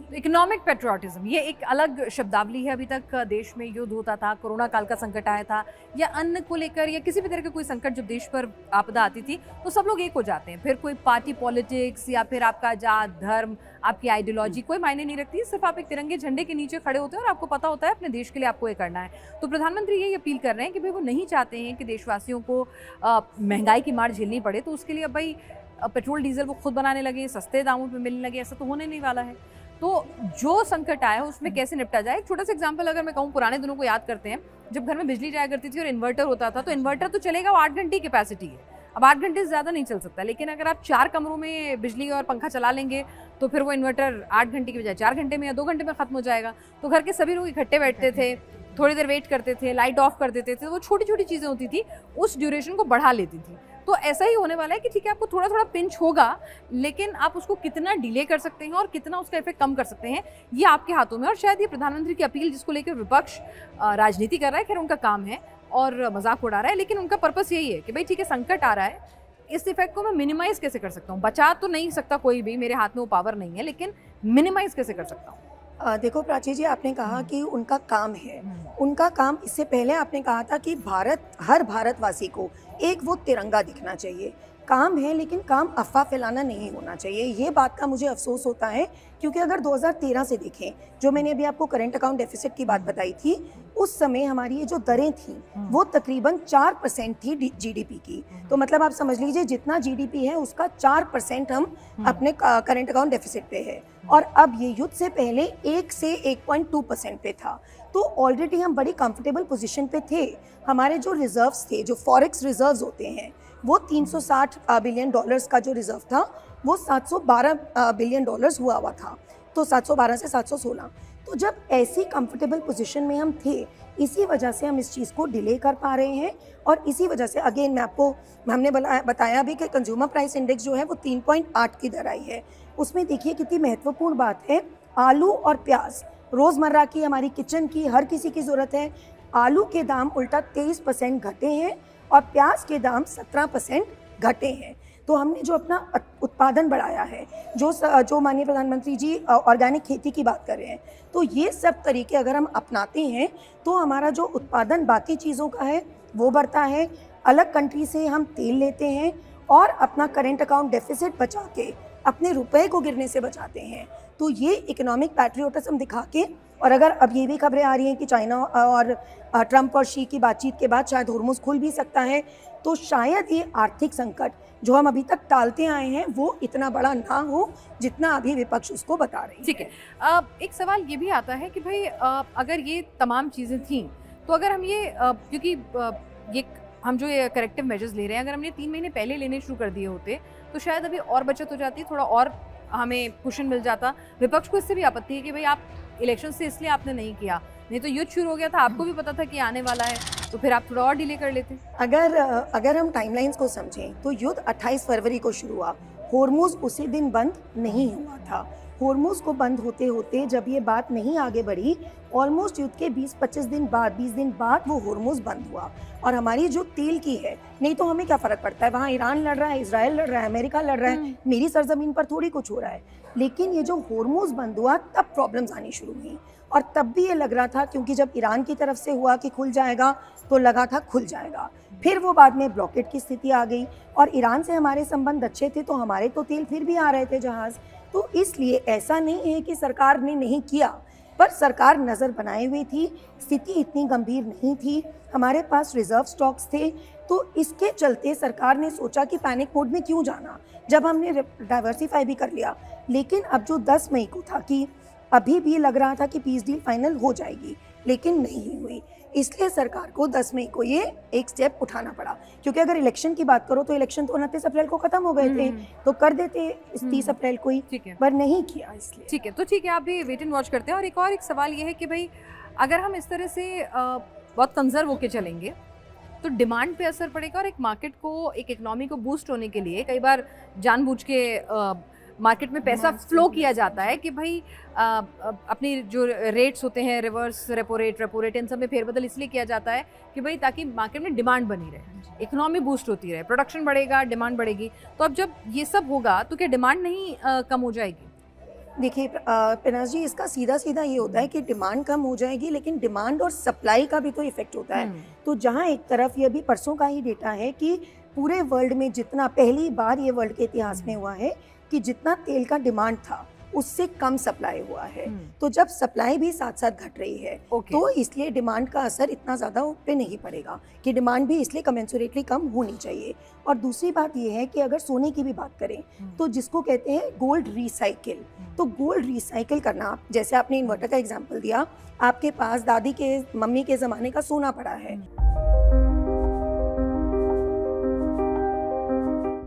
Economic patriotism ये एक अलग शब्दावली है। अभी तक देश में युद्ध होता था, कोरोना काल का संकट आया था, या अन्न को लेकर या किसी भी तरह का कोई संकट जब देश पर आपदा आती थी तो सब लोग एक हो जाते हैं। फिर कोई पार्टी पॉलिटिक्स या फिर आपका जात धर्म, आपकी आइडियोलॉजी कोई मायने नहीं रखती। सिर्फ आप एक तिरंगे झंडे के नीचे खड़े होते हैं और आपको पता होता है अपने देश के लिए आपको ये करना है। तो प्रधानमंत्री यही अपील कर रहे हैं कि भाई वो नहीं चाहते हैं कि देशवासियों को महंगाई की मार झेलनी पड़े, तो उसके लिए अब भाई पेट्रोल डीजल वो खुद बनाने लगे, सस्ते दामों पे मिलने लगे। ऐसा तो होने नहीं वाला है। तो जो संकट आया है उसमें कैसे निपटा जाए। एक छोटा सा एग्जांपल अगर मैं कहूँ, पुराने दिनों को याद करते हैं जब घर में बिजली जाया करती थी और इन्वर्टर होता था, तो इन्वर्टर तो चलेगा, वो 8 घंटे की कैपेसिटी है। अब 8 घंटे से ज़्यादा नहीं चल सकता, लेकिन अगर आप 4 कमरों में बिजली और पंखा चला लेंगे तो फिर वो इन्वर्टर 8 घंटे की बजाय 4 घंटे में या 2 घंटे में खत्म हो जाएगा। तो घर के सभी लोग इकट्ठे बैठते थे, थोड़ी देर वेट करते थे, लाइट ऑफ कर देते थे। तो वो छोटी छोटी चीज़ें होती थी, उस ड्यूरेशन को बढ़ा लेती थी। तो ऐसा ही होने वाला है कि ठीक है, आपको थोड़ा थोड़ा पिंच होगा, लेकिन आप उसको कितना डिले कर सकते हैं और कितना उसका इफेक्ट कम कर सकते हैं, ये आपके हाथों में। और शायद ये प्रधानमंत्री की अपील, जिसको लेकर विपक्ष राजनीति कर रहा है, खैर उनका काम है और मजाक उड़ा रहा है, लेकिन उनका पर्पस यही है कि भाई ठीक है, संकट आ रहा है, इस इफेक्ट को मैं मिनिमाइज कैसे कर सकता हूँ। बचा तो नहीं सकता कोई भी, मेरे हाथ में वो पावर नहीं है, लेकिन मिनिमाइज कैसे कर सकता हूँ। देखो प्राची जी, आपने कहा कि उनका काम है। उनका काम, इससे पहले आपने कहा था कि हर भारतवासी को एक वो तिरंगा दिखना चाहिए। काम है, लेकिन काम अफवाह फैलाना नहीं होना चाहिए। ये बात का मुझे अफसोस होता है, क्योंकि अगर 2013 से देखें, जो मैंने अभी आपको करंट अकाउंट डेफिसिट की बात बताई थी, उस समय हमारी ये जो दरें थी वो तकरीबन 4% थी जीडीपी की। तो मतलब आप समझ लीजिए, जितना जीडीपी है उसका 4% हम अपने करंट अकाउंट डेफिसिट पे है। और अब ये युद्ध से पहले 1 से 1.2% पे था। तो ऑलरेडी हम बड़ी कंफर्टेबल पोजीशन पे थे। हमारे जो रिजर्व्स थे, जो फॉरेक्स रिजर्व्स होते हैं, वो 360 बिलियन डॉलर्स का जो रिजर्व था वो 712 बिलियन डॉलर्स हुआ था। तो 712 से 716। तो जब ऐसी कंफर्टेबल पोजीशन में हम थे, इसी वजह से हम इस चीज़ को डिले कर पा रहे हैं। और इसी वजह से अगेन हमने बताया भी कि कंज्यूमर प्राइस इंडेक्स जो है वो 3.8 की दर आई है। उसमें देखिए कितनी महत्वपूर्ण बात है, आलू और प्याज रोज़मर्रा की, हमारी किचन की, हर किसी की ज़रूरत है। आलू के दाम उल्टा 23% घटे हैं और प्याज के दाम 17% घटे हैं। तो हमने जो अपना उत्पादन बढ़ाया है, जो माननीय प्रधानमंत्री जी ऑर्गेनिक खेती की बात कर रहे हैं, तो ये सब तरीके अगर हम अपनाते हैं तो हमारा जो उत्पादन बाकी चीज़ों का है वो बढ़ता है। अलग कंट्री से हम तेल लेते हैं और अपना करेंट अकाउंट डेफिसिट बचा के अपने रुपए को गिरने से बचाते हैं। तो ये इकोनॉमिक पैट्रियोटिज्म दिखा के, और अगर अब ये भी खबरें आ रही हैं कि चाइना और ट्रंप और शी की बातचीत के बाद शायद होर्मुज खुल भी सकता है, तो शायद ये आर्थिक संकट जो हम अभी तक टालते आए हैं वो इतना बड़ा ना हो जितना अभी विपक्ष उसको बता रही है। ठीक है, एक सवाल ये भी आता है कि भाई अगर ये तमाम चीज़ें थीं, तो अगर हम ये क्योंकि ये हम जो ये करेक्टिव मेजर्स ले रहे हैं, अगर हमने 3 महीने पहले लेने शुरू कर दिए होते तो शायद अभी और बचत हो जाती, थोड़ा और हमें कुशन मिल जाता। विपक्ष को इससे भी आपत्ति है कि भाई आप इलेक्शन से इसलिए आपने नहीं किया, नहीं तो युद्ध शुरू हो गया था, आपको भी पता था कि आने वाला है, तो फिर आप थोड़ा और डिले कर लेते। अगर हम टाइमलाइंस को समझें तो युद्ध 28 फरवरी को शुरू हुआ। होर्मुज उसी दिन बंद नहीं हुआ था। होर्मुज को बंद होते होते जब ये बात नहीं आगे बढ़ी, ऑलमोस्ट युद्ध के 20 दिन बाद वो होर्मुज बंद हुआ। और हमारी जो तेल की है, नहीं तो हमें क्या फ़र्क पड़ता है, वहाँ ईरान लड़ रहा है, इजराइल लड़ रहा है, अमेरिका लड़ रहा है, मेरी सरजमीन पर थोड़ी कुछ हो रहा है। लेकिन ये जो होर्मुज बंद हुआ तब प्रॉब्लम्स आनी शुरू हुई। और तब भी ये लग रहा था, क्योंकि जब ईरान की तरफ से हुआ कि खुल जाएगा तो लगा था खुल जाएगा, फिर वो बाद में ब्लॉकेट की स्थिति आ गई। और ईरान से हमारे संबंध अच्छे थे, तो हमारे तो तेल फिर भी आ रहे थे जहाज़। तो इसलिए ऐसा नहीं है कि सरकार ने नहीं किया, पर सरकार नज़र बनाए हुई थी। स्थिति इतनी गंभीर नहीं थी, हमारे पास रिजर्व स्टॉक्स थे। तो इसके चलते सरकार ने सोचा कि पैनिक मोड में क्यों जाना, जब हमने डाइवर्सिफाई भी कर लिया। लेकिन अब जो 10 मई को था, कि अभी भी लग रहा था कि पीस डील फाइनल हो जाएगी, लेकिन नहीं हुई। इसलिए सरकार को 10 मई को ये एक स्टेप उठाना पड़ा, क्योंकि अगर इलेक्शन की बात करो तो इलेक्शन तो 29 अप्रैल को खत्म हो गए थे, तो कर देते इस 30 अप्रैल को ही, पर नहीं किया। इसलिए ठीक है, तो ठीक है, आप भी वेट एंड वॉच करते हैं। और एक सवाल ये है कि भाई अगर हम इस तरह से बहुत कंजर्व होके चलेंगे तो डिमांड पे असर पड़ेगा, और एक मार्केट को, एक इकोनॉमी को बूस्ट होने के लिए कई बार जानबूझ के मार्केट में पैसा फ्लो किया जाता है कि भाई अपनी जो रेट्स होते हैं, रिवर्स रेपो रेट, इन सब में फेरबदल इसलिए किया जाता है कि भाई ताकि मार्केट में डिमांड बनी रहे, इकोनॉमी बूस्ट होती रहे, प्रोडक्शन बढ़ेगा, डिमांड बढ़ेगी। तो अब जब ये सब होगा तो क्या डिमांड नहीं कम हो जाएगी? देखिए पिनाज जी, इसका सीधा सीधा ये होता है कि डिमांड कम हो जाएगी, लेकिन डिमांड और सप्लाई का भी तो इफेक्ट होता है। तो जहाँ एक तरफ ये अभी परसों का ही डेटा है कि पूरे वर्ल्ड में जितना, पहली बार ये वर्ल्ड के इतिहास में हुआ है कि जितना तेल का डिमांड था उससे कम सप्लाई हुआ है। तो जब सप्लाई भी साथ साथ घट रही है तो इसलिए डिमांड का असर इतना ज़्यादा उस पर नहीं पड़ेगा, कि डिमांड भी इसलिए कमेंसुरेटली कम होनी चाहिए। और दूसरी बात ये है कि अगर सोने की भी बात करें तो जिसको कहते हैं गोल्ड रिसाइकिल, तो गोल्ड रिसाइकिल करना, जैसे आपने इन्वर्टर का एग्जाम्पल दिया, आपके पास दादी के, मम्मी के ज़माने का सोना पड़ा है,